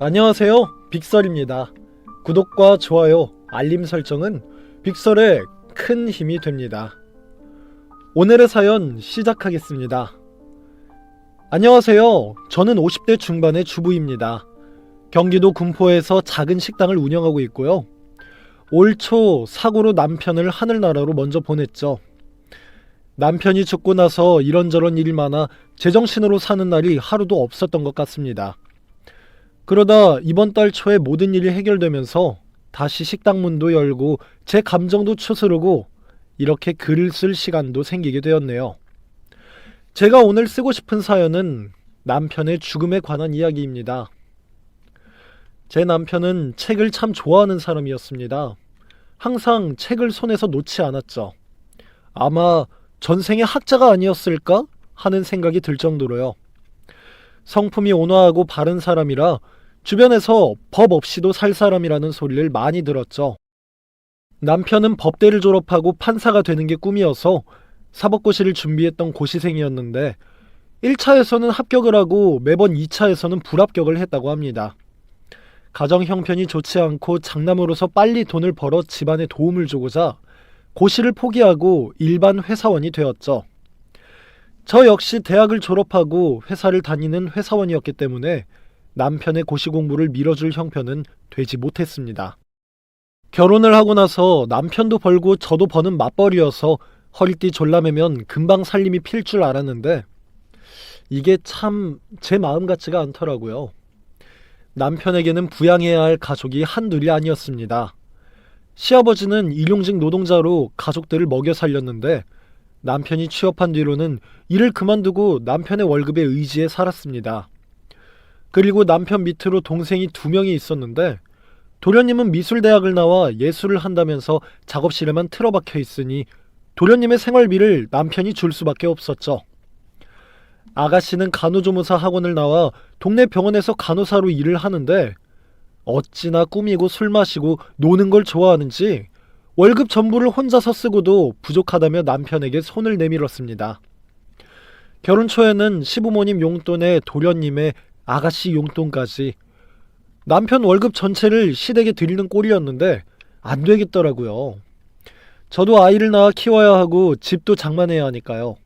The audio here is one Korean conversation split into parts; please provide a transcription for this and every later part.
안녕하세요, 빅설입니다. 구독과 좋아요, 알림 설정은 빅설의 큰 힘이 됩니다. 오늘의 사연 시작하겠습니다. 안녕하세요. 저는 50대 중반의 주부입니다. 경기도 군포에서 작은 식당을 운영하고 있고요. 올 초 사고로 남편을 하늘나라로 먼저 보냈죠. 남편이 죽고 나서 이런저런 일이 많아 제정신으로 사는 날이 하루도 없었던 것 같습니다. 그러다 이번 달 초에 모든 일이 해결되면서 다시 식당 문도 열고 제 감정도 추스르고 이렇게 글을 쓸 시간도 생기게 되었네요. 제가 오늘 쓰고 싶은 사연은 남편의 죽음에 관한 이야기입니다. 제 남편은 책을 참 좋아하는 사람이었습니다. 항상 책을 손에서 놓지 않았죠. 아마 전생의 학자가 아니었을까 하는 생각이 들 정도로요. 성품이 온화하고 바른 사람이라 주변에서 법 없이도 살 사람이라는 소리를 많이 들었죠. 남편은 법대를 졸업하고 판사가 되는 게 꿈이어서 사법고시를 준비했던 고시생이었는데 1차에서는 합격을 하고 매번 2차에서는 불합격을 했다고 합니다. 가정 형편이 좋지 않고 장남으로서 빨리 돈을 벌어 집안에 도움을 주고자 고시를 포기하고 일반 회사원이 되었죠. 저 역시 대학을 졸업하고 회사를 다니는 회사원이었기 때문에 남편의 고시 공부를 밀어줄 형편은 되지 못했습니다. 결혼을 하고 나서 남편도 벌고 저도 버는 맞벌이여서 허리띠 졸라매면 금방 살림이 필 줄 알았는데 이게 참 제 마음 같지가 않더라고요. 남편에게는 부양해야 할 가족이 한둘이 아니었습니다. 시아버지는 일용직 노동자로 가족들을 먹여 살렸는데 남편이 취업한 뒤로는 일을 그만두고 남편의 월급에 의지해 살았습니다. 그리고 남편 밑으로 동생이 2명이 있었는데 도련님은 미술대학을 나와 예술을 한다면서 작업실에만 틀어박혀 있으니 도련님의 생활비를 남편이 줄 수밖에 없었죠. 아가씨는 간호조무사 학원을 나와 동네 병원에서 간호사로 일을 하는데 어찌나 꾸미고 술 마시고 노는 걸 좋아하는지 월급 전부를 혼자서 쓰고도 부족하다며 남편에게 손을 내밀었습니다. 결혼 초에는 시부모님 용돈에 도련님의 아가씨 용돈까지 남편 월급 전체를 시댁에 드리는 꼴이었는데 안 되겠더라고요. 저도 아이를 낳아 키워야 하고 집도 장만해야 하니까요.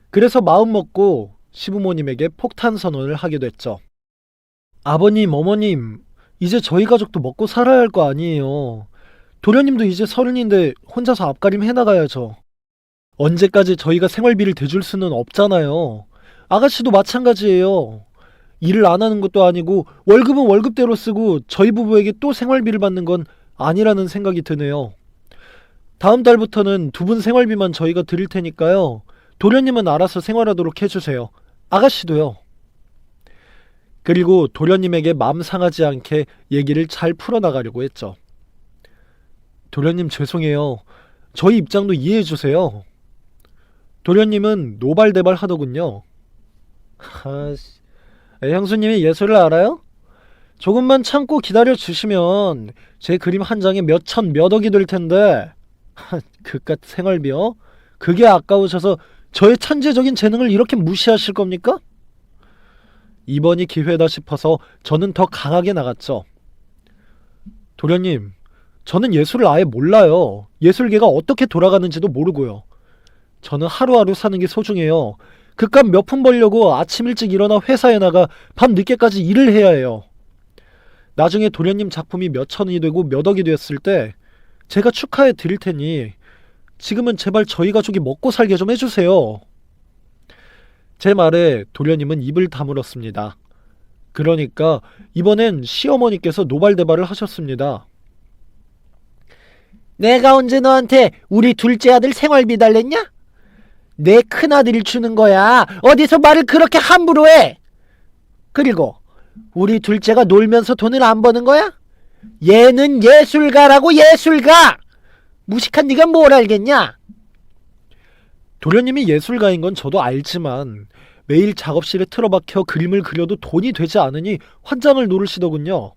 그래서 마음 먹고 시부모님에게 폭탄 선언을 하게 됐죠. 아버님, 어머님, 이제 저희 가족도 먹고 살아야 할 거 아니에요. 도련님도 이제 30인데 혼자서 앞가림 해나가야죠. 언제까지 저희가 생활비를 대줄 수는 없잖아요. 아가씨도 마찬가지예요. 일을 안 하는 것도 아니고 월급은 월급대로 쓰고 저희 부부에게 또 생활비를 받는 건 아니라는 생각이 드네요. 다음 달부터는 2분 생활비만 저희가 드릴 테니까요. 도련님은 알아서 생활하도록 해주세요. 아가씨도요. 그리고 도련님에게 마음 상하지 않게 얘기를 잘 풀어나가려고 했죠. 도련님 죄송해요. 저희 입장도 이해해주세요. 도련님은 노발대발 하더군요. 형수님이 예술을 알아요? 조금만 참고 기다려주시면 제 그림 한 장에 몇 천 몇 억이 될 텐데 그깟 생활비요? 그게 아까우셔서 저의 천재적인 재능을 이렇게 무시하실 겁니까? 이번이 기회다 싶어서 저는 더 강하게 나갔죠. 도련님, 저는 예술을 아예 몰라요. 예술계가 어떻게 돌아가는지도 모르고요. 저는 하루하루 사는 게 소중해요. 그깟 몇 푼 벌려고 아침 일찍 일어나 회사에 나가 밤 늦게까지 일을 해야 해요. 나중에 도련님 작품이 몇 천이 되고 몇 억이 되었을 때 제가 축하해 드릴 테니 지금은 제발 저희 가족이 먹고 살게 좀 해주세요. 제 말에 도련님은 입을 다물었습니다. 그러니까 이번엔 시어머니께서 노발대발을 하셨습니다. 내가 언제 너한테 우리 둘째 아들 생활비 달랬냐? 내 큰아들이 주는 거야. 어디서 말을 그렇게 함부로 해? 그리고 우리 둘째가 놀면서 돈을 안 버는 거야? 얘는 예술가라고, 예술가! 무식한 네가 뭘 알겠냐? 도련님이 예술가인 건 저도 알지만 매일 작업실에 틀어박혀 그림을 그려도 돈이 되지 않으니 환장을 노르시더군요.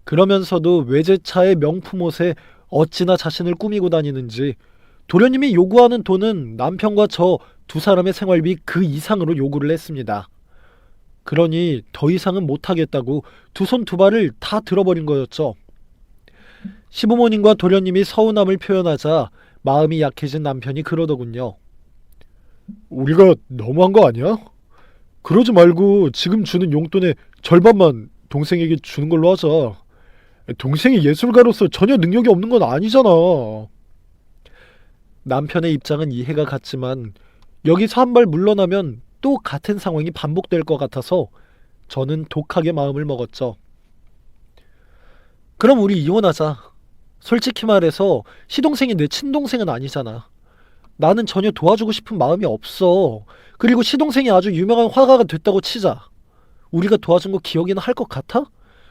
그러면서도 외제차의 명품 옷에 어찌나 자신을 꾸미고 다니는지 도련님이 요구하는 돈은 남편과 저 2 사람의 생활비 그 이상으로 요구를 했습니다. 그러니 더 이상은 못하겠다고 두 손 두 발을 다 들어버린 거였죠. 시부모님과 도련님이 서운함을 표현하자 마음이 약해진 남편이 그러더군요. 우리가 너무한 거 아니야? 그러지 말고 지금 주는 용돈의 절반만 동생에게 주는 걸로 하자. 동생이 예술가로서 전혀 능력이 없는 건 아니잖아. 남편의 입장은 이해가 갔지만 여기서 한 발 물러나면 또 같은 상황이 반복될 것 같아서 저는 독하게 마음을 먹었죠. 그럼 우리 이혼하자. 솔직히 말해서 시동생이 내 친동생은 아니잖아. 나는 전혀 도와주고 싶은 마음이 없어. 그리고 시동생이 아주 유명한 화가가 됐다고 치자. 우리가 도와준 거 기억이나 할 것 같아?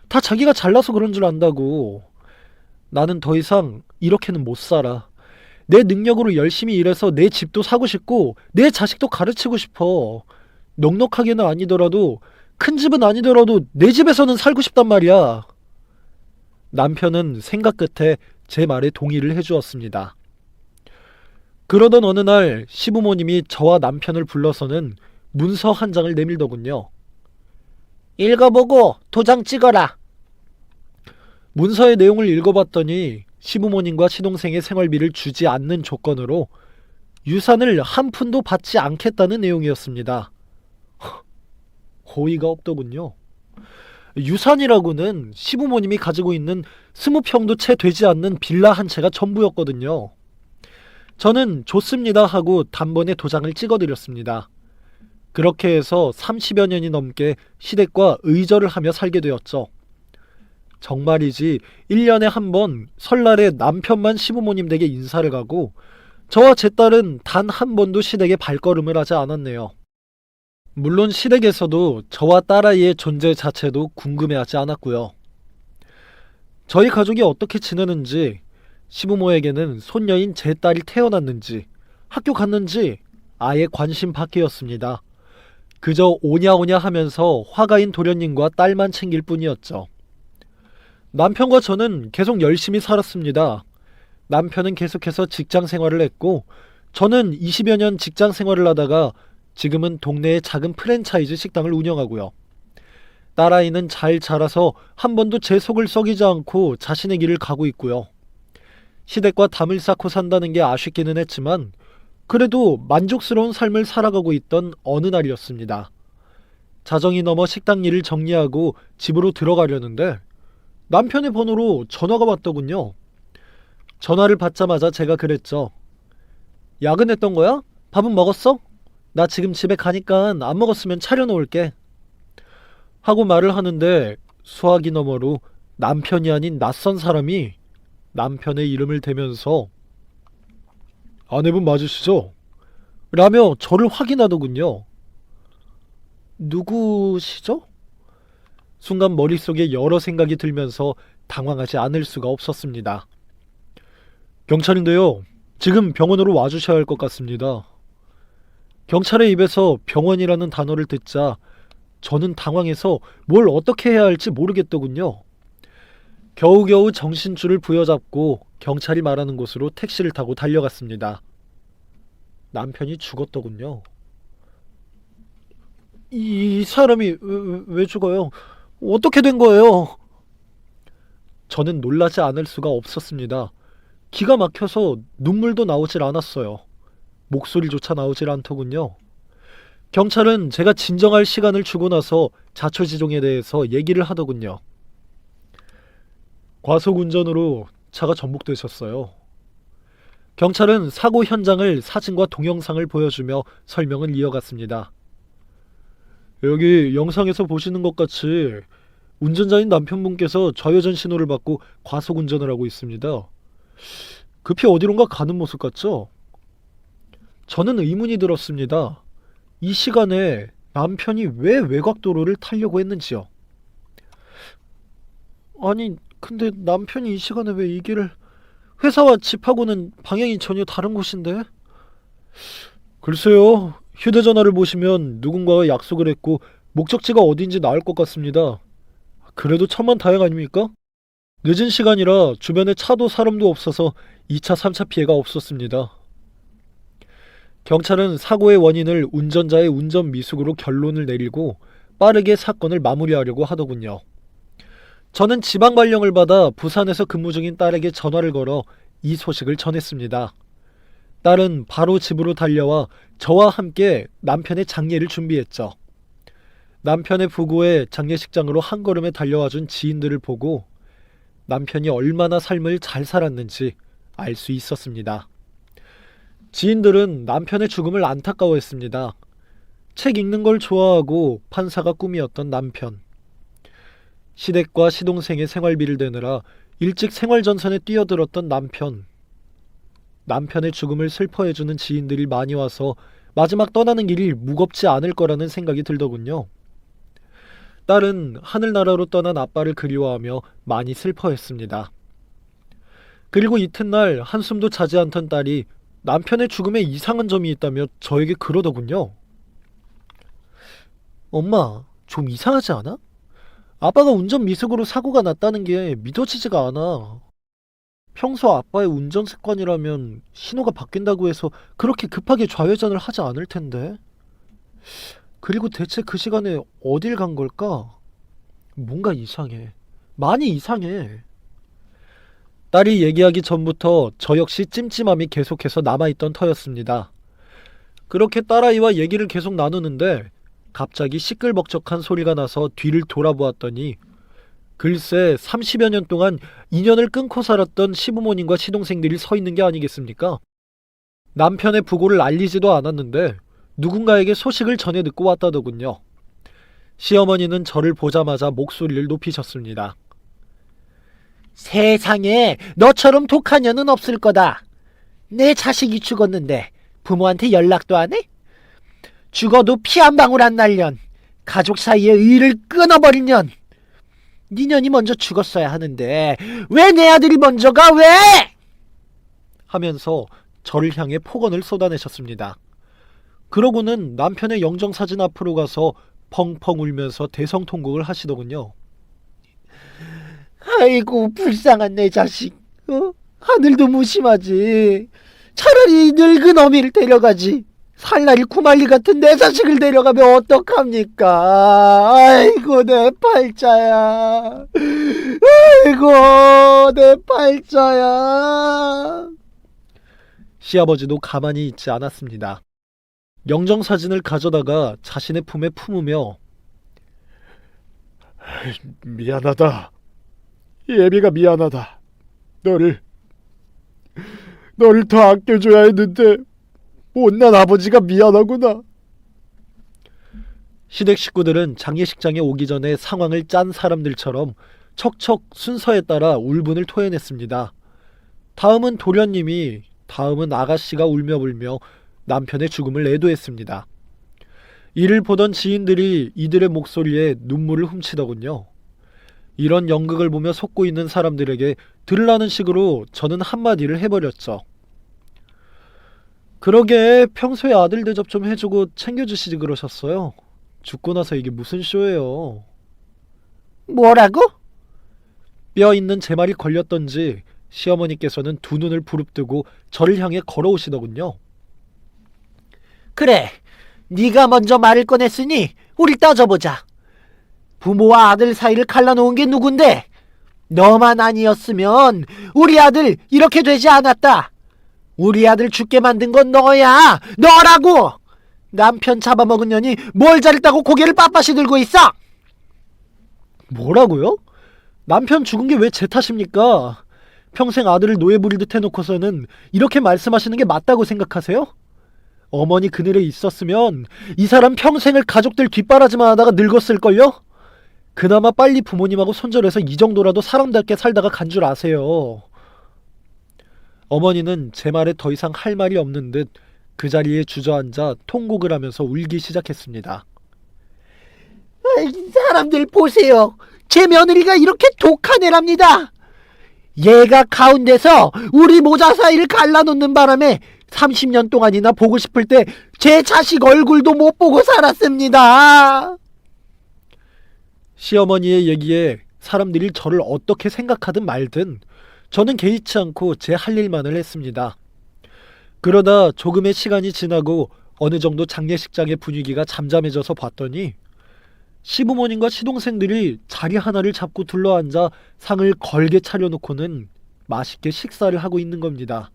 다 자기가 잘나서 그런 줄 안다고. 나는 더 이상 이렇게는 못 살아. 내 능력으로 열심히 일해서 내 집도 사고 싶고 내 자식도 가르치고 싶어. 넉넉하게는 아니더라도 큰 집은 아니더라도 내 집에서는 살고 싶단 말이야. 남편은 생각 끝에 제 말에 동의를 해주었습니다. 그러던 어느 날 시부모님이 저와 남편을 불러서는 문서 한 장을 내밀더군요. 읽어보고 도장 찍어라. 문서의 내용을 읽어봤더니 시부모님과 시동생의 생활비를 주지 않는 조건으로 유산을 한 푼도 받지 않겠다는 내용이었습니다. 어이가 없더군요. 유산이라고는 시부모님이 가지고 있는 20평도 채 되지 않는 빌라 한 채가 전부였거든요. 저는 좋습니다 하고 단번에 도장을 찍어드렸습니다. 그렇게 해서 30여 년이 넘게 시댁과 의절을 하며 살게 되었죠. 정말이지 1년에 한 번 설날에 남편만 시부모님 댁에 인사를 가고 저와 제 딸은 단 한 번도 시댁에 발걸음을 하지 않았네요. 물론 시댁에서도 저와 딸아이의 존재 자체도 궁금해하지 않았고요. 저희 가족이 어떻게 지내는지, 시부모에게는 손녀인 제 딸이 태어났는지, 학교 갔는지 아예 관심 밖이었습니다. 그저 오냐오냐 하면서 화가인 도련님과 딸만 챙길 뿐이었죠. 남편과 저는 계속 열심히 살았습니다. 남편은 계속해서 직장 생활을 했고 저는 20여 년 직장 생활을 하다가 지금은 동네의 작은 프랜차이즈 식당을 운영하고요. 딸아이는 잘 자라서 한 번도 제 속을 썩이지 않고 자신의 길을 가고 있고요. 시댁과 담을 쌓고 산다는 게 아쉽기는 했지만 그래도 만족스러운 삶을 살아가고 있던 어느 날이었습니다. 자정이 넘어 식당 일을 정리하고 집으로 들어가려는데 남편의 번호로 전화가 왔더군요. 전화를 받자마자 제가 그랬죠. 야근했던 거야? 밥은 먹었어? 나 지금 집에 가니까 안 먹었으면 차려놓을게. 하고 말을 하는데 수화기 너머로 남편이 아닌 낯선 사람이 남편의 이름을 대면서 아내분 맞으시죠? 라며 저를 확인하더군요. 누구시죠? 순간 머릿속에 여러 생각이 들면서 당황하지 않을 수가 없었습니다. 경찰인데요. 지금 병원으로 와주셔야 할 것 같습니다. 경찰의 입에서 병원이라는 단어를 듣자 저는 당황해서 뭘 어떻게 해야 할지 모르겠더군요. 겨우겨우 정신줄을 부여잡고 경찰이 말하는 곳으로 택시를 타고 달려갔습니다. 남편이 죽었더군요. 이 사람이 왜 죽어요? 어떻게 된 거예요? 저는 놀라지 않을 수가 없었습니다. 기가 막혀서 눈물도 나오질 않았어요. 목소리조차 나오질 않더군요. 경찰은 제가 진정할 시간을 주고 나서 자초지종에 대해서 얘기를 하더군요. 과속운전으로 차가 전복되셨어요. 경찰은 사고 현장을 사진과 동영상을 보여주며 설명을 이어갔습니다. 여기 영상에서 보시는 것 같이 운전자인 남편분께서 좌회전 신호를 받고 과속운전을 하고 있습니다. 급히 어디론가 가는 모습 같죠? 저는 의문이 들었습니다. 이 시간에 남편이 왜 외곽도로를 타려고 했는지요. 아니, 근데 남편이 이 시간에 왜 이 길을... 회사와 집하고는 방향이 전혀 다른 곳인데? 글쎄요. 휴대전화를 보시면 누군가와 약속을 했고 목적지가 어딘지 나올 것 같습니다. 그래도 천만다행 아닙니까? 늦은 시간이라 주변에 차도 사람도 없어서 2차, 3차 피해가 없었습니다. 경찰은 사고의 원인을 운전자의 운전 미숙으로 결론을 내리고 빠르게 사건을 마무리하려고 하더군요. 저는 지방 발령을 받아 부산에서 근무 중인 딸에게 전화를 걸어 이 소식을 전했습니다. 딸은 바로 집으로 달려와 저와 함께 남편의 장례를 준비했죠. 남편의 부고에 장례식장으로 한 걸음에 달려와준 지인들을 보고 남편이 얼마나 삶을 잘 살았는지 알 수 있었습니다. 지인들은 남편의 죽음을 안타까워했습니다. 책 읽는 걸 좋아하고 판사가 꿈이었던 남편. 시댁과 시동생의 생활비를 대느라 일찍 생활전선에 뛰어들었던 남편. 남편의 죽음을 슬퍼해주는 지인들이 많이 와서 마지막 떠나는 길이 무겁지 않을 거라는 생각이 들더군요. 딸은 하늘나라로 떠난 아빠를 그리워하며 많이 슬퍼했습니다. 그리고 이튿날 한숨도 자지 않던 딸이 남편의 죽음에 이상한 점이 있다며 저에게 그러더군요. 엄마, 좀 이상하지 않아? 아빠가 운전 미숙으로 사고가 났다는 게 믿어지지가 않아. 평소 아빠의 운전 습관이라면 신호가 바뀐다고 해서 그렇게 급하게 좌회전을 하지 않을 텐데. 그리고 대체 그 시간에 어딜 간 걸까? 뭔가 이상해. 많이 이상해. 딸이 얘기하기 전부터 저 역시 찜찜함이 계속해서 남아있던 터였습니다. 그렇게 딸아이와 얘기를 계속 나누는데 갑자기 시끌벅적한 소리가 나서 뒤를 돌아보았더니 글쎄 30여 년 동안 인연을 끊고 살았던 시부모님과 시동생들이 서 있는 게 아니겠습니까? 남편의 부고를 알리지도 않았는데 누군가에게 소식을 전해 듣고 왔다더군요. 시어머니는 저를 보자마자 목소리를 높이셨습니다. 세상에 너처럼 독한 년은 없을 거다. 내 자식이 죽었는데 부모한테 연락도 안 해? 죽어도 피 한 방울 안 날 년, 가족 사이의 의를 끊어버린 년. 네 년이 먼저 죽었어야 하는데 왜 내 아들이 먼저 가? 왜? 하면서 저를 향해 폭언을 쏟아내셨습니다. 그러고는 남편의 영정사진 앞으로 가서 펑펑 울면서 대성통곡을 하시더군요. 아이고 불쌍한 내 자식. 하늘도 무심하지. 차라리 늙은 어미를 데려가지. 살날이 구말리 같은 내 자식을 데려가면 어떡합니까? 아이고 내 팔자야. 아이고 내 팔자야. 시아버지도 가만히 있지 않았습니다. 영정사진을 가져다가 자신의 품에 품으며 미안하다. 예비가 미안하다. 너를 더 아껴줘야 했는데 못난 아버지가 미안하구나. 시댁 식구들은 장례식장에 오기 전에 상황을 짠 사람들처럼 척척 순서에 따라 울분을 토해냈습니다. 다음은 도련님이, 다음은 아가씨가 울며불며 남편의 죽음을 애도했습니다. 이를 보던 지인들이 이들의 목소리에 눈물을 훔치더군요. 이런 연극을 보며 속고 있는 사람들에게 들으라는 식으로 저는 한마디를 해버렸죠. 그러게 평소에 아들 대접 좀 해주고 챙겨주시지 그러셨어요. 죽고 나서 이게 무슨 쇼예요. 뭐라고? 뼈 있는 제 말이 걸렸던지 시어머니께서는 두 눈을 부릅뜨고 저를 향해 걸어오시더군요. 그래, 네가 먼저 말을 꺼냈으니 우리 따져보자. 부모와 아들 사이를 갈라놓은 게 누군데? 너만 아니었으면 우리 아들 이렇게 되지 않았다. 우리 아들 죽게 만든 건 너야. 너라고. 남편 잡아먹은 년이 뭘 잘했다고 고개를 빳빳이 들고 있어. 뭐라고요? 남편 죽은 게 왜 제 탓입니까? 평생 아들을 노예 부리듯 해놓고서는 이렇게 말씀하시는 게 맞다고 생각하세요? 어머니 그늘에 있었으면 이 사람 평생을 가족들 뒷바라지만 하다가 늙었을걸요? 그나마 빨리 부모님하고 손절해서 이 정도라도 사람답게 살다가 간 줄 아세요. 어머니는 제 말에 더 이상 할 말이 없는 듯 그 자리에 주저앉아 통곡을 하면서 울기 시작했습니다. 사람들 보세요. 제 며느리가 이렇게 독한 애랍니다. 얘가 가운데서 우리 모자 사이를 갈라놓는 바람에 30년 동안이나 보고 싶을 때 제 자식 얼굴도 못 보고 살았습니다. 시어머니의 얘기에 사람들이 저를 어떻게 생각하든 말든 저는 개의치 않고 제 할 일만을 했습니다. 그러다 조금의 시간이 지나고 어느 정도 장례식장의 분위기가 잠잠해져서 봤더니 시부모님과 시동생들이 자리 하나를 잡고 둘러앉아 상을 걸게 차려놓고는 맛있게 식사를 하고 있는 겁니다.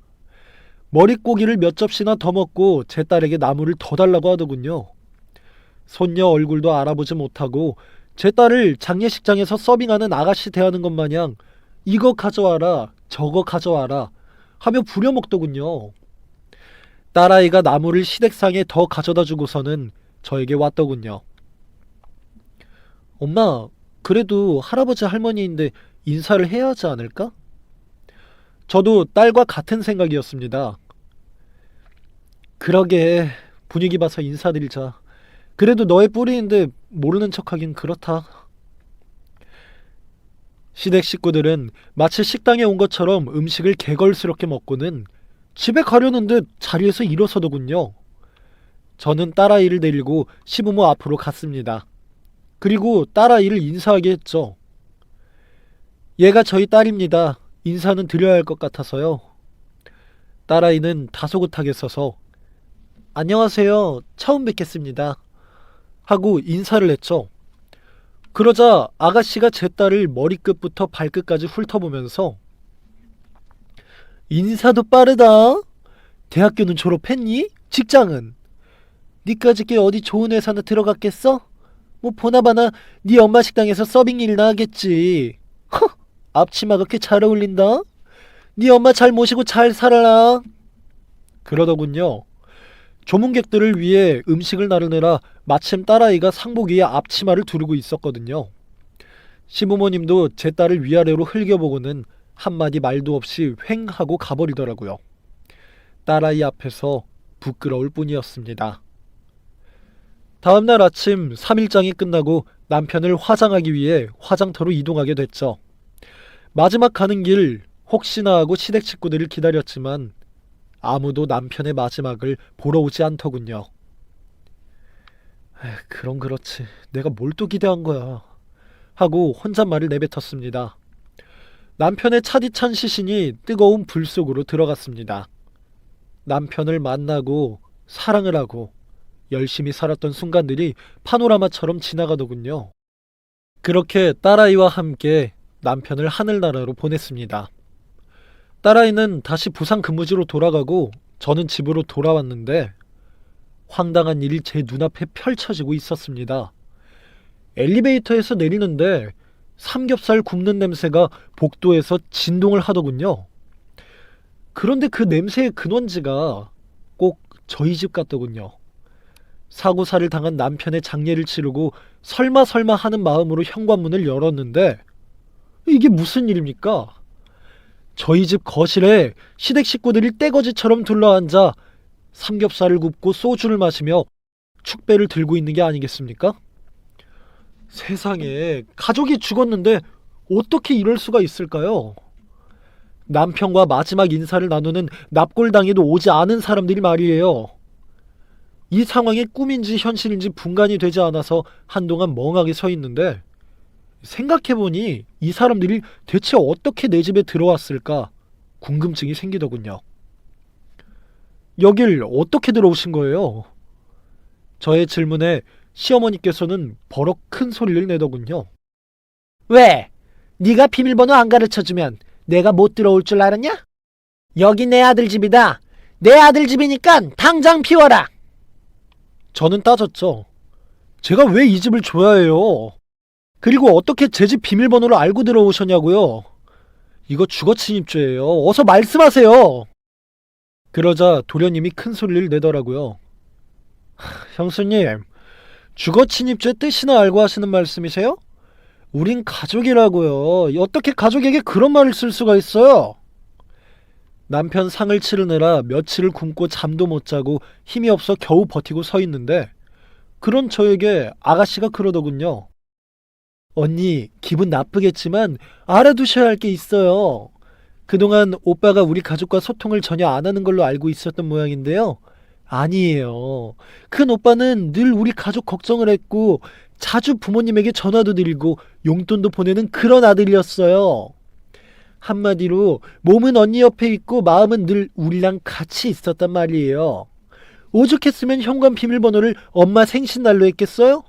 머릿고기를 몇 접시나 더 먹고 제 딸에게 나물을 더 달라고 하더군요. 손녀 얼굴도 알아보지 못하고 제 딸을 장례식장에서 서빙하는 아가씨 대하는 것 마냥 이거 가져와라 저거 가져와라 하며 부려먹더군요. 딸아이가 나물을 시댁상에 더 가져다 주고서는 저에게 왔더군요. 엄마, 그래도 할아버지 할머니인데 인사를 해야 하지 않을까? 저도 딸과 같은 생각이었습니다. 그러게, 분위기 봐서 인사드리자. 그래도 너의 뿌리인데 모르는 척하긴 그렇다. 시댁 식구들은 마치 식당에 온 것처럼 음식을 개걸스럽게 먹고는 집에 가려는 듯 자리에서 일어서더군요. 저는 딸아이를 데리고 시부모 앞으로 갔습니다. 그리고 딸아이를 인사하게 했죠. 얘가 저희 딸입니다. 인사는 드려야 할 것 같아서요. 딸아이는 다소곳하게 서서 안녕하세요. 처음 뵙겠습니다. 하고 인사를 했죠. 그러자 아가씨가 제 딸을 머리끝부터 발끝까지 훑어보면서 인사도 빠르다. 대학교는 졸업했니? 직장은? 니까지 꽤 어디 좋은 회사나 들어갔겠어? 뭐 보나마나 네 엄마 식당에서 서빙 일이나 하겠지. 허! 앞치마가 꽤 잘 어울린다. 네 엄마 잘 모시고 잘 살아라. 그러더군요. 조문객들을 위해 음식을 나르느라 마침 딸아이가 상복 위에 앞치마를 두르고 있었거든요. 시부모님도 제 딸을 위아래로 흘겨보고는 한마디 말도 없이 휑 하고 가버리더라고요. 딸아이 앞에서 부끄러울 뿐이었습니다. 다음날 아침 3일장이 끝나고 남편을 화장하기 위해 화장터로 이동하게 됐죠. 마지막 가는 길 혹시나 하고 시댁 식구들을 기다렸지만 아무도 남편의 마지막을 보러 오지 않더군요. 그럼 그렇지. 내가 뭘 또 기대한 거야. 하고 혼잣말을 내뱉었습니다. 남편의 차디찬 시신이 뜨거운 불 속으로 들어갔습니다. 남편을 만나고 사랑을 하고 열심히 살았던 순간들이 파노라마처럼 지나가더군요. 그렇게 딸아이와 함께 남편을 하늘나라로 보냈습니다. 딸아이는 다시 부산 근무지로 돌아가고 저는 집으로 돌아왔는데 황당한 일이 제 눈앞에 펼쳐지고 있었습니다. 엘리베이터에서 내리는데 삼겹살 굽는 냄새가 복도에서 진동을 하더군요. 그런데 그 냄새의 근원지가 꼭 저희 집 같더군요. 사고사를 당한 남편의 장례를 치르고 설마 하는 마음으로 현관문을 열었는데 이게 무슨 일입니까? 저희 집 거실에 시댁 식구들이 떼거지처럼 둘러앉아 삼겹살을 굽고 소주를 마시며 축배를 들고 있는 게 아니겠습니까? 세상에, 가족이 죽었는데 어떻게 이럴 수가 있을까요? 남편과 마지막 인사를 나누는 납골당에도 오지 않은 사람들이 말이에요. 이 상황이 꿈인지 현실인지 분간이 되지 않아서 한동안 멍하게 서 있는데 생각해보니 이 사람들이 대체 어떻게 내 집에 들어왔을까 궁금증이 생기더군요. 여길 어떻게 들어오신 거예요? 저의 질문에 시어머니께서는 버럭 큰 소리를 내더군요. 왜? 네가 비밀번호 안 가르쳐주면 내가 못 들어올 줄 알았냐? 여기 내 아들 집이다. 내 아들 집이니까 당장 비워라. 저는 따졌죠. 제가 왜 이 집을 줘야 해요? 그리고 어떻게 제 집 비밀번호를 알고 들어오셨냐고요? 이거 주거침입죄예요. 어서 말씀하세요. 그러자 도련님이 큰 소리를 내더라고요. 형수님, 주거침입죄 뜻이나 알고 하시는 말씀이세요? 우린 가족이라고요. 어떻게 가족에게 그런 말을 쓸 수가 있어요? 남편 상을 치르느라 며칠을 굶고 잠도 못 자고 힘이 없어 겨우 버티고 서 있는데 그런 저에게 아가씨가 그러더군요. 언니, 기분 나쁘겠지만 알아두셔야 할 게 있어요. 그동안 오빠가 우리 가족과 소통을 전혀 안 하는 걸로 알고 있었던 모양인데요. 아니에요. 큰 오빠는 늘 우리 가족 걱정을 했고 자주 부모님에게 전화도 드리고 용돈도 보내는 그런 아들이었어요. 한마디로 몸은 언니 옆에 있고 마음은 늘 우리랑 같이 있었단 말이에요. 오죽했으면 현관 비밀번호를 엄마 생신날로 했겠어요?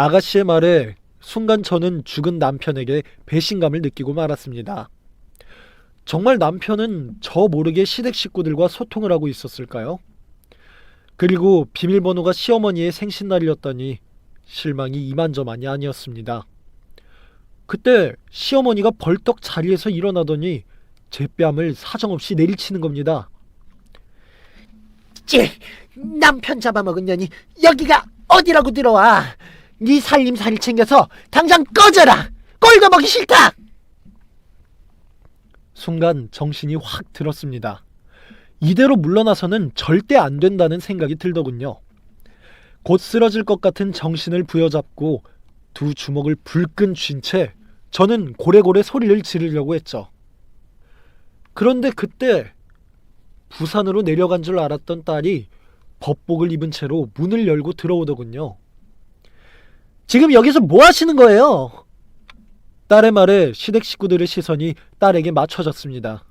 아가씨의 말에 순간 저는 죽은 남편에게 배신감을 느끼고 말았습니다. 정말 남편은 저 모르게 시댁 식구들과 소통을 하고 있었을까요? 그리고 비밀번호가 시어머니의 생신날이었더니 실망이 이만저만이 아니었습니다. 그때 시어머니가 벌떡 자리에서 일어나더니 제 뺨을 사정없이 내리치는 겁니다. 찌, 남편 잡아먹은 년이 여기가 어디라고 들어와. 네 살림살이 챙겨서 당장 꺼져라. 꼴도 보기 싫다. 순간 정신이 확 들었습니다. 이대로 물러나서는 절대 안 된다는 생각이 들더군요. 곧 쓰러질 것 같은 정신을 부여잡고 두 주먹을 불끈 쥔 채 저는 고래고래 소리를 지르려고 했죠. 그런데 그때 부산으로 내려간 줄 알았던 딸이 법복을 입은 채로 문을 열고 들어오더군요. 지금 여기서 뭐 하시는 거예요? 딸의 말에 시댁 식구들의 시선이 딸에게 맞춰졌습니다.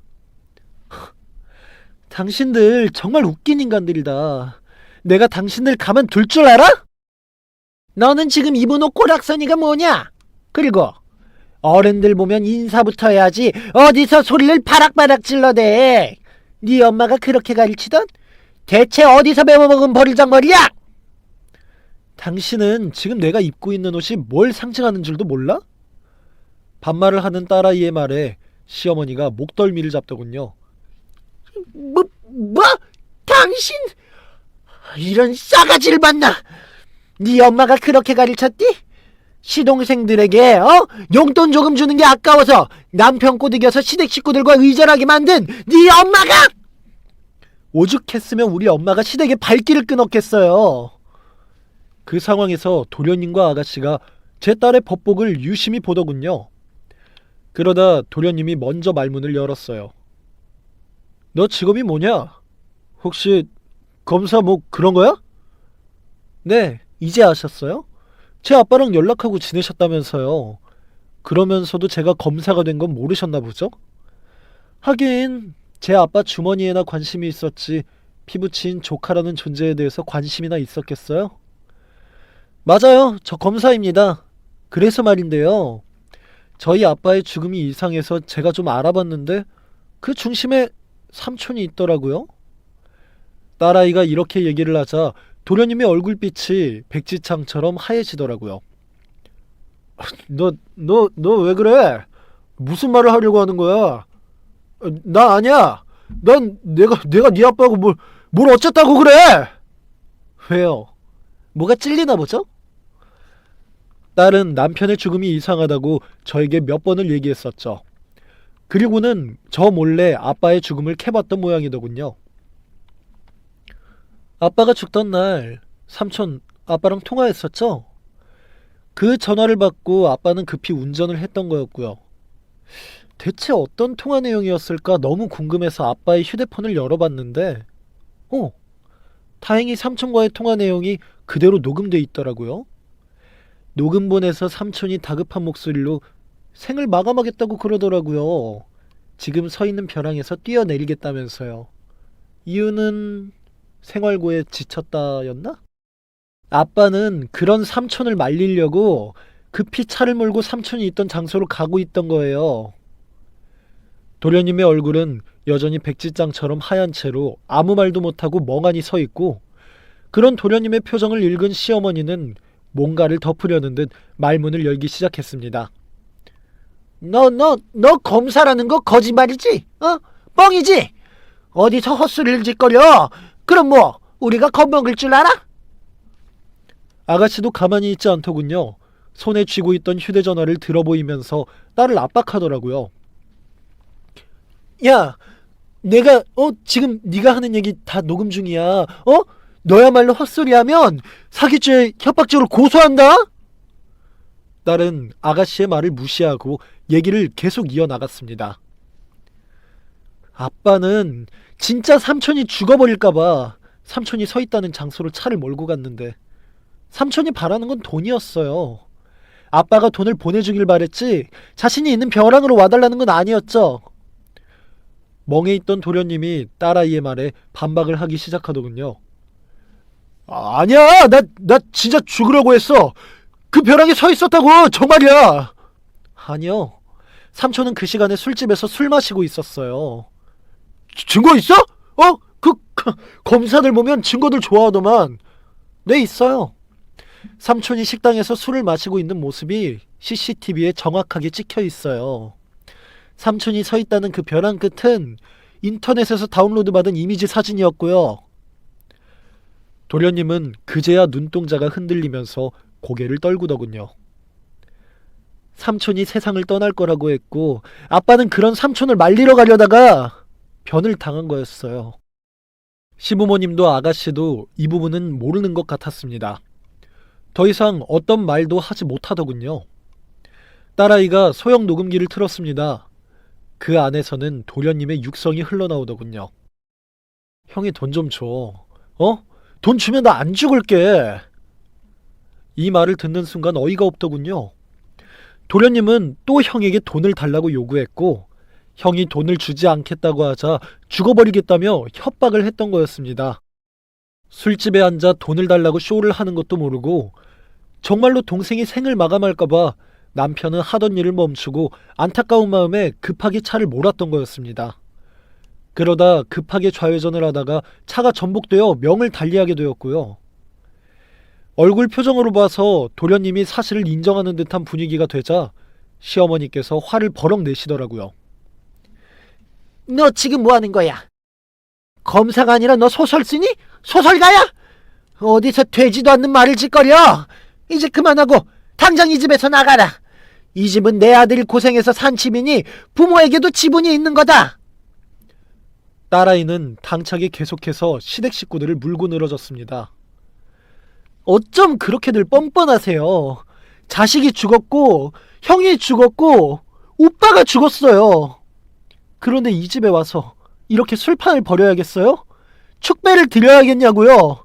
당신들 정말 웃긴 인간들이다. 내가 당신들 가만둘 줄 알아? 너는 지금 입은 옷 꼬락서니가 뭐냐? 그리고 어른들 보면 인사부터 해야지 어디서 소리를 바락바락 질러대. 네 엄마가 그렇게 가르치던? 대체 어디서 배워먹은 버리장머리야? 당신은 지금 내가 입고 있는 옷이 뭘 상징하는 줄도 몰라? 반말을 하는 딸아이의 말에 시어머니가 목덜미를 잡더군요. 뭐? 당신? 이런 싸가지를 봤나? 네 엄마가 그렇게 가르쳤디? 시동생들에게 용돈 조금 주는 게 아까워서 남편 꼬드겨서 시댁 식구들과 의절하게 만든 네 엄마가! 오죽했으면 우리 엄마가 시댁에 발길을 끊었겠어요. 그 상황에서 도련님과 아가씨가 제 딸의 법복을 유심히 보더군요. 그러다 도련님이 먼저 말문을 열었어요. 너 직업이 뭐냐? 혹시 검사 뭐 그런 거야? 네, 이제 아셨어요? 제 아빠랑 연락하고 지내셨다면서요. 그러면서도 제가 검사가 된 건 모르셨나 보죠? 하긴 제 아빠 주머니에나 관심이 있었지 피부친 조카라는 존재에 대해서 관심이나 있었겠어요? 맞아요. 저 검사입니다. 그래서 말인데요. 저희 아빠의 죽음이 이상해서 제가 좀 알아봤는데 그 중심에 삼촌이 있더라고요. 딸아이가 이렇게 얘기를 하자 도련님의 얼굴빛이 백지창처럼 하얘지더라고요. 너 왜 그래? 무슨 말을 하려고 하는 거야? 나 아니야. 난 내가 네 아빠하고 뭘 어쨌다고 그래? 왜요? 뭐가 찔리나 보죠? 딸은 남편의 죽음이 이상하다고 저에게 몇 번을 얘기했었죠. 그리고는 저 몰래 아빠의 죽음을 캐봤던 모양이더군요. 아빠가 죽던 날 삼촌 아빠랑 통화했었죠? 그 전화를 받고 아빠는 급히 운전을 했던 거였고요. 대체 어떤 통화 내용이었을까 너무 궁금해서 아빠의 휴대폰을 열어봤는데 다행히 삼촌과의 통화 내용이 그대로 녹음돼 있더라고요. 녹음본에서 삼촌이 다급한 목소리로 생을 마감하겠다고 그러더라고요. 지금 서 있는 벼랑에서 뛰어내리겠다면서요. 이유는 생활고에 지쳤다였나? 아빠는 그런 삼촌을 말리려고 급히 차를 몰고 삼촌이 있던 장소로 가고 있던 거예요. 도련님의 얼굴은 여전히 백지장처럼 하얀 채로 아무 말도 못하고 멍하니 서 있고, 그런 도련님의 표정을 읽은 시어머니는 뭔가를 덮으려는 듯 말문을 열기 시작했습니다. 너 검사라는 거 거짓말이지? 뻥이지? 어디서 헛소리를 짓거려? 그럼 뭐 우리가 겁먹을 줄 알아? 아가씨도 가만히 있지 않더군요. 손에 쥐고 있던 휴대전화를 들어보이면서 딸을 압박하더라고요. 야, 내가 지금 네가 하는 얘기 다 녹음 중이야. 너야말로 헛소리하면 사기죄 협박죄로 고소한다? 딸은 아가씨의 말을 무시하고 얘기를 계속 이어나갔습니다. 아빠는 진짜 삼촌이 죽어버릴까봐 삼촌이 서 있다는 장소로 차를 몰고 갔는데 삼촌이 바라는 건 돈이었어요. 아빠가 돈을 보내주길 바랬지 자신이 있는 벼랑으로 와달라는 건 아니었죠. 멍에 있던 도련님이 딸아이의 말에 반박을 하기 시작하더군요. 아니야, 나 진짜 죽으려고 했어. 그 벼랑에 서 있었다고, 정말이야. 아니요. 삼촌은 그 시간에 술집에서 술 마시고 있었어요. 증거 있어? 검사들 보면 증거들 좋아하더만. 네, 있어요. 삼촌이 식당에서 술을 마시고 있는 모습이 CCTV에 정확하게 찍혀 있어요. 삼촌이 서 있다는 그 벼랑 끝은 인터넷에서 다운로드 받은 이미지 사진이었고요. 도련님은 그제야 눈동자가 흔들리면서 고개를 떨구더군요. 삼촌이 세상을 떠날 거라고 했고 아빠는 그런 삼촌을 말리러 가려다가 변을 당한 거였어요. 시부모님도 아가씨도 이 부분은 모르는 것 같았습니다. 더 이상 어떤 말도 하지 못하더군요. 딸아이가 소형 녹음기를 틀었습니다. 그 안에서는 도련님의 육성이 흘러나오더군요. 형이 돈 좀 줘. 돈 주면 나 안 죽을게. 이 말을 듣는 순간 어이가 없더군요. 도련님은 또 형에게 돈을 달라고 요구했고 형이 돈을 주지 않겠다고 하자 죽어버리겠다며 협박을 했던 거였습니다. 술집에 앉아 돈을 달라고 쇼를 하는 것도 모르고 정말로 동생이 생을 마감할까봐 남편은 하던 일을 멈추고 안타까운 마음에 급하게 차를 몰았던 거였습니다. 그러다 급하게 좌회전을 하다가 차가 전복되어 명을 달리하게 되었고요. 얼굴 표정으로 봐서 도련님이 사실을 인정하는 듯한 분위기가 되자 시어머니께서 화를 버럭 내시더라고요. 너 지금 뭐 하는 거야? 검사가 아니라 너 소설 쓰니? 소설가야? 어디서 되지도 않는 말을 짓거려? 이제 그만하고 당장 이 집에서 나가라. 이 집은 내 아들이 고생해서 산 집이니 부모에게도 지분이 있는 거다. 딸아이는 당차게 계속해서 시댁 식구들을 물고 늘어졌습니다. 어쩜 그렇게들 뻔뻔하세요. 자식이 죽었고 형이 죽었고 오빠가 죽었어요. 그런데 이 집에 와서 이렇게 술판을 벌여야겠어요? 축배를 드려야겠냐고요?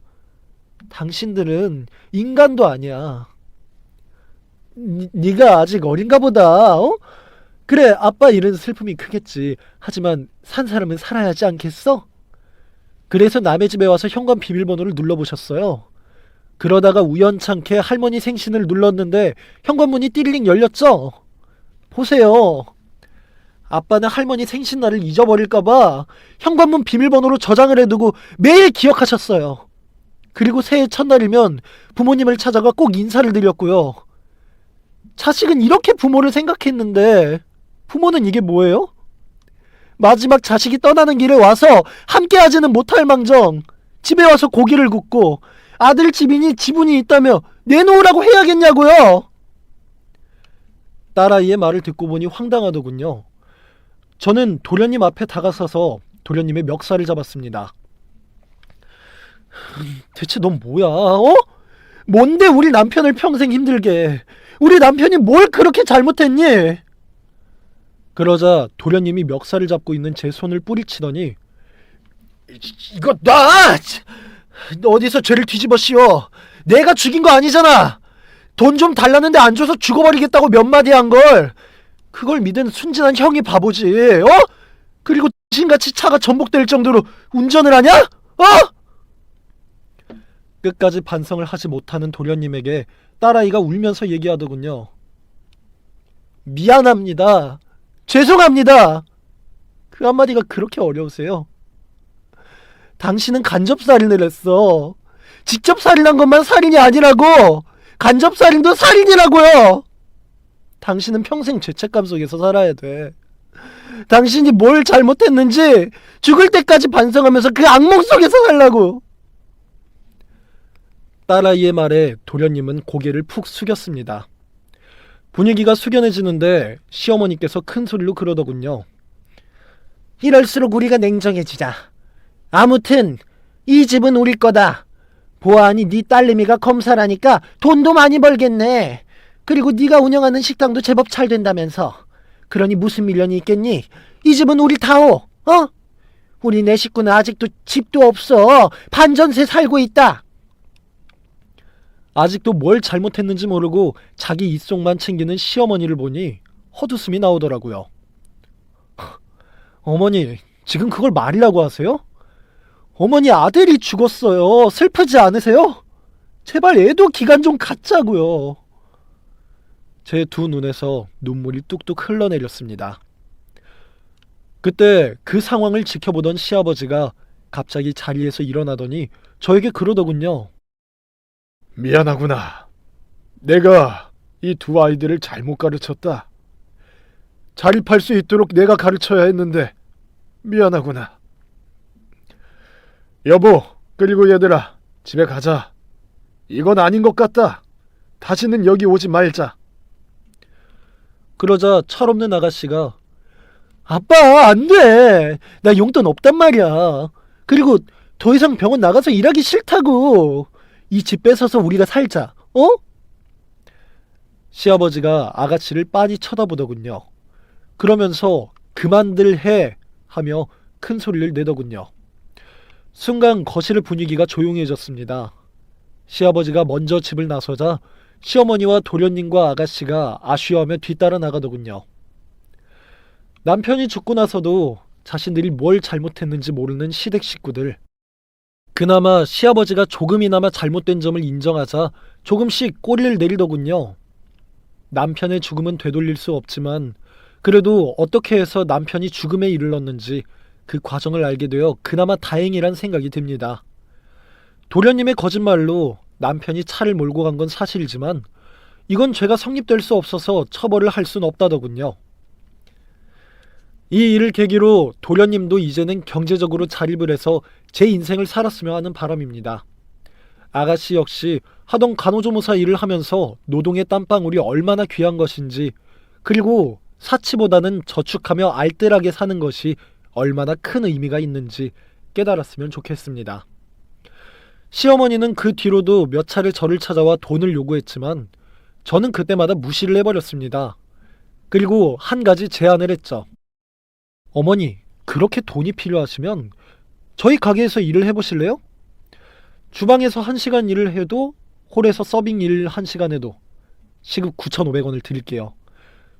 당신들은 인간도 아니야. 네가 아직 어린가 보다. 그래, 아빠 일은 슬픔이 크겠지. 하지만 산 사람은 살아야지 않겠어? 그래서 남의 집에 와서 현관 비밀번호를 눌러보셨어요. 그러다가 우연찮게 할머니 생신을 눌렀는데 현관문이 띠링 열렸죠? 보세요. 아빠는 할머니 생신날을 잊어버릴까봐 현관문 비밀번호로 저장을 해두고 매일 기억하셨어요. 그리고 새해 첫날이면 부모님을 찾아가 꼭 인사를 드렸고요. 자식은 이렇게 부모를 생각했는데 부모는 이게 뭐예요? 마지막 자식이 떠나는 길에 와서 함께하지는 못할 망정 집에 와서 고기를 굽고 아들 집이니 지분이 있다며 내놓으라고 해야겠냐고요. 딸아이의 말을 듣고 보니 황당하더군요. 저는 도련님 앞에 다가서서 도련님의 멱살을 잡았습니다. 대체 넌 뭐야? 뭔데 우리 남편을 평생 힘들게? 우리 남편이 뭘 그렇게 잘못했니? 그러자 도련님이 멱살을 잡고 있는 제 손을 뿌리치더니 이거 놔! 너 어디서 죄를 뒤집어 씌워? 내가 죽인 거 아니잖아. 돈 좀 달라는데 안 줘서 죽어버리겠다고 몇 마디 한 걸. 그걸 믿은 순진한 형이 바보지. 그리고 신같이 차가 전복될 정도로 운전을 하냐? 끝까지 반성을 하지 못하는 도련님에게 딸아이가 울면서 얘기하더군요. 미안합니다. 죄송합니다. 그 한마디가 그렇게 어려우세요? 당신은 간접살인을 했어. 직접 살인한 것만 살인이 아니라고. 간접살인도 살인이라고요. 당신은 평생 죄책감 속에서 살아야 돼. 당신이 뭘 잘못했는지 죽을 때까지 반성하면서 그 악몽 속에서 살라고. 딸아이의 말에 도련님은 고개를 푹 숙였습니다. 분위기가 숙연해지는데 시어머니께서 큰 소리로 그러더군요. 이럴수록 우리가 냉정해지자. 아무튼 이 집은 우리 거다. 보아하니 네 딸내미가 검사라니까 돈도 많이 벌겠네. 그리고 네가 운영하는 식당도 제법 잘 된다면서. 그러니 무슨 미련이 있겠니? 이 집은 우리 다오. 우리 네 식구는 아직도 집도 없어. 반전세 살고 있다. 아직도 뭘 잘못했는지 모르고 자기 입속만 챙기는 시어머니를 보니 헛웃음이 나오더라고요. 어머니, 지금 그걸 말이라고 하세요? 어머니, 아들이 죽었어요. 슬프지 않으세요? 제발 애도 기간 좀 갖자고요. 제 두 눈에서 눈물이 뚝뚝 흘러내렸습니다. 그때 그 상황을 지켜보던 시아버지가 갑자기 자리에서 일어나더니 저에게 그러더군요. 미안하구나. 내가 이 두 아이들을 잘못 가르쳤다. 자립할 수 있도록 내가 가르쳐야 했는데 미안하구나. 여보, 그리고 얘들아, 집에 가자. 이건 아닌 것 같다. 다시는 여기 오지 말자. 그러자 철없는 아가씨가 아빠, 안 돼. 나 용돈 없단 말이야. 그리고 더 이상 병원 나가서 일하기 싫다고. 이 집 뺏어서 우리가 살자. 어? 시아버지가 아가씨를 빤히 쳐다보더군요. 그러면서 그만들 해 하며 큰 소리를 내더군요. 순간 거실 분위기가 조용해졌습니다. 시아버지가 먼저 집을 나서자 시어머니와 도련님과 아가씨가 아쉬워하며 뒤따라 나가더군요. 남편이 죽고 나서도 자신들이 뭘 잘못했는지 모르는 시댁 식구들. 그나마 시아버지가 조금이나마 잘못된 점을 인정하자 조금씩 꼬리를 내리더군요. 남편의 죽음은 되돌릴 수 없지만 그래도 어떻게 해서 남편이 죽음에 이르렀는지 그 과정을 알게 되어 그나마 다행이란 생각이 듭니다. 도련님의 거짓말로 남편이 차를 몰고 간 건 사실이지만 이건 죄가 성립될 수 없어서 처벌을 할 수는 없다더군요. 이 일을 계기로 도련님도 이제는 경제적으로 자립을 해서 제 인생을 살았으면 하는 바람입니다. 아가씨 역시 하던 간호조무사 일을 하면서 노동의 땀방울이 얼마나 귀한 것인지, 그리고 사치보다는 저축하며 알뜰하게 사는 것이 얼마나 큰 의미가 있는지 깨달았으면 좋겠습니다. 시어머니는 그 뒤로도 몇 차례 저를 찾아와 돈을 요구했지만 저는 그때마다 무시를 해버렸습니다. 그리고 한 가지 제안을 했죠. 어머니, 그렇게 돈이 필요하시면 저희 가게에서 일을 해보실래요? 주방에서 1시간 일을 해도 홀에서 서빙 일 1시간 해도 시급 9,500원을 드릴게요.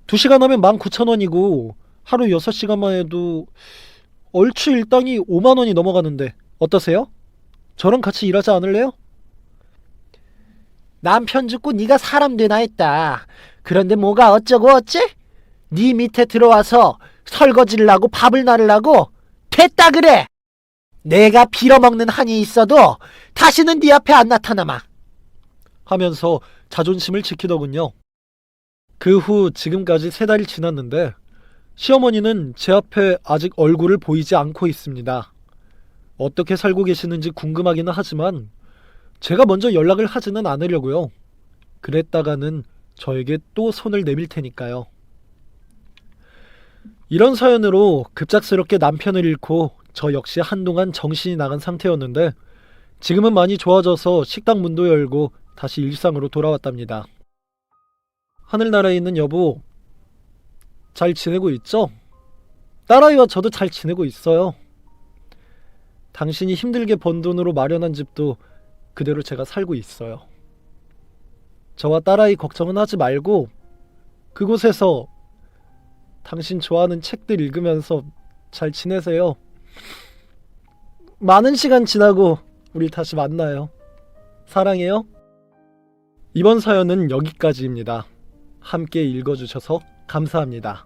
2시간 하면 19,000원이고 하루 6시간만 해도 얼추 일당이 5만원이 넘어가는데 어떠세요? 저랑 같이 일하지 않을래요? 남편 죽고 네가 사람 되나 했다. 그런데 뭐가 어쩌고 어째? 네 밑에 들어와서 설거지를 하고 밥을 나르려고 됐다 그래. 내가 빌어먹는 한이 있어도 다시는 네 앞에 안 나타나마 하면서 자존심을 지키더군요. 그 후 지금까지 3달이 지났는데 시어머니는 제 앞에 아직 얼굴을 보이지 않고 있습니다. 어떻게 살고 계시는지 궁금하기는 하지만 제가 먼저 연락을 하지는 않으려고요. 그랬다가는 저에게 또 손을 내밀 테니까요. 이런 사연으로 급작스럽게 남편을 잃고 저 역시 한동안 정신이 나간 상태였는데 지금은 많이 좋아져서 식당 문도 열고 다시 일상으로 돌아왔답니다. 하늘나라에 있는 여보, 잘 지내고 있죠? 딸아이와 저도 잘 지내고 있어요. 당신이 힘들게 번 돈으로 마련한 집도 그대로 제가 살고 있어요. 저와 딸아이 걱정은 하지 말고 그곳에서 당신 좋아하는 책들 읽으면서 잘 지내세요. 많은 시간 지나고 우리 다시 만나요. 사랑해요. 이번 사연은 여기까지입니다. 함께 읽어주셔서 감사합니다.